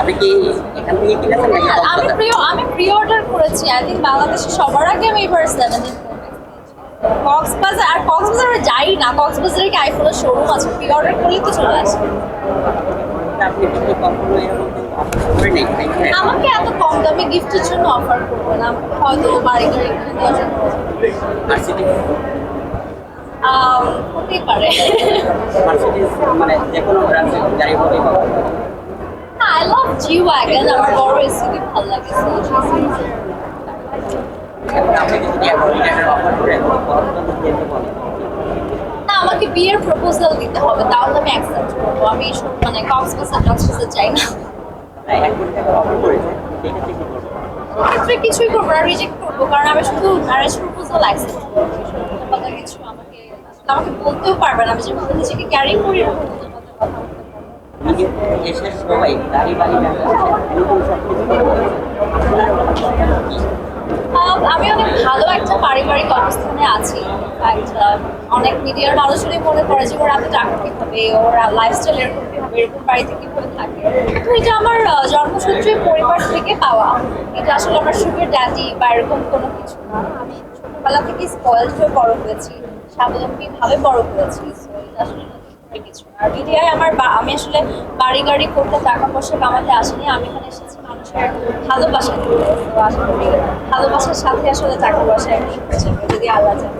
আপনি কি এখান থেকে কিনেছেন নাকি আমি প্রি অর্ডার করেছি। আই থিঙ্ক বাংলাদেশে সবার আগে আমি এবার 17 কক্সবাজার, আর কক্সবাজারে যাই না, কক্সবাজারে কি আইফোনের শোরুম আছে, প্রি অর্ডার করলেই তো চলে আসে। আপনি কিন্তু কখনো এরকম অফার করে নেই তাই না? আমাকে এত কম দামে গিফটের জন্য অফার করবো না, আমাকে হয়তো বাড়ি গাড়ি কিনে দেওয়ার জন্য মার্সিডিজ হতেই পারে। মার্সিডিজ মানে যে কোনো ব্র্যান্ডের গাড়ি হলেই পাবো। আই লাভ জি ওয়াগন, আমার বড় এসইউভি ভালো লাগে। এখন আপনি যদি এখন রিটার্নের অফার করে কতটা দিতে বলেন? না, আমাকে বিয়ের প্রপোজাল দিতে হবে, তাহলে আমি অ্যাকসেপ্ট করবো। আমি এসব মানে কক্সবাজার চাই না। এখন টাকার অফার করেছে সেক্ষেত্রে কি করবো? ক্ষেত্রে কিছুই করবো না, রিজেক্ট করবো, কারণ আমি শুধু ম্যারেজ প্রপোজাল অ্যাকসেপ্ট করবো। সত্যি কথা কিছু আমাকে বলতেও পারবে না, আমি যেভাবে নিজেকে ক্যারি করি এরকম ওদের কথা বলতে পারবো। নিজে এসে সবাই গাড়ি বাড়ি দেখাচ্ছে এরকম সব কিছু আমি অনেক ভালো একটা পারিবারিক অবস্থানে আছি। অনেক মিডিয়ার মানুষজনই মনে করে যে ওরা এত টাকা কিভাবে, ওরা লাইফস্টাইল এরকম কিভাবে, এরকম বাড়িতে কিভাবে থাকে। তো এটা আমার জন্মসূত্রে পরিবার থেকে পাওয়া। এটা আসলে আমার সুগার ড্যাডি বা এরকম কোনো কিছু না। আমি ছোটবেলা থেকে স্পয়েলড হয়ে বড় হয়েছি, স্বাবলম্বী ভাবে বড় হয়েছি। সো এটা আসলে কিছু না। আর মিডিয়ায় আমি আসলে বাড়ি গাড়ি করতে, টাকা পয়সা কামাতে আসিনি, আমি এখানে এসেছি মানুষের ভালোবাসা দিতে। তো আশা করি ভালোবাসার সাথে আসলে টাকা পয়সা একই হয়ে যাবে যদি আল্লাহ চায়।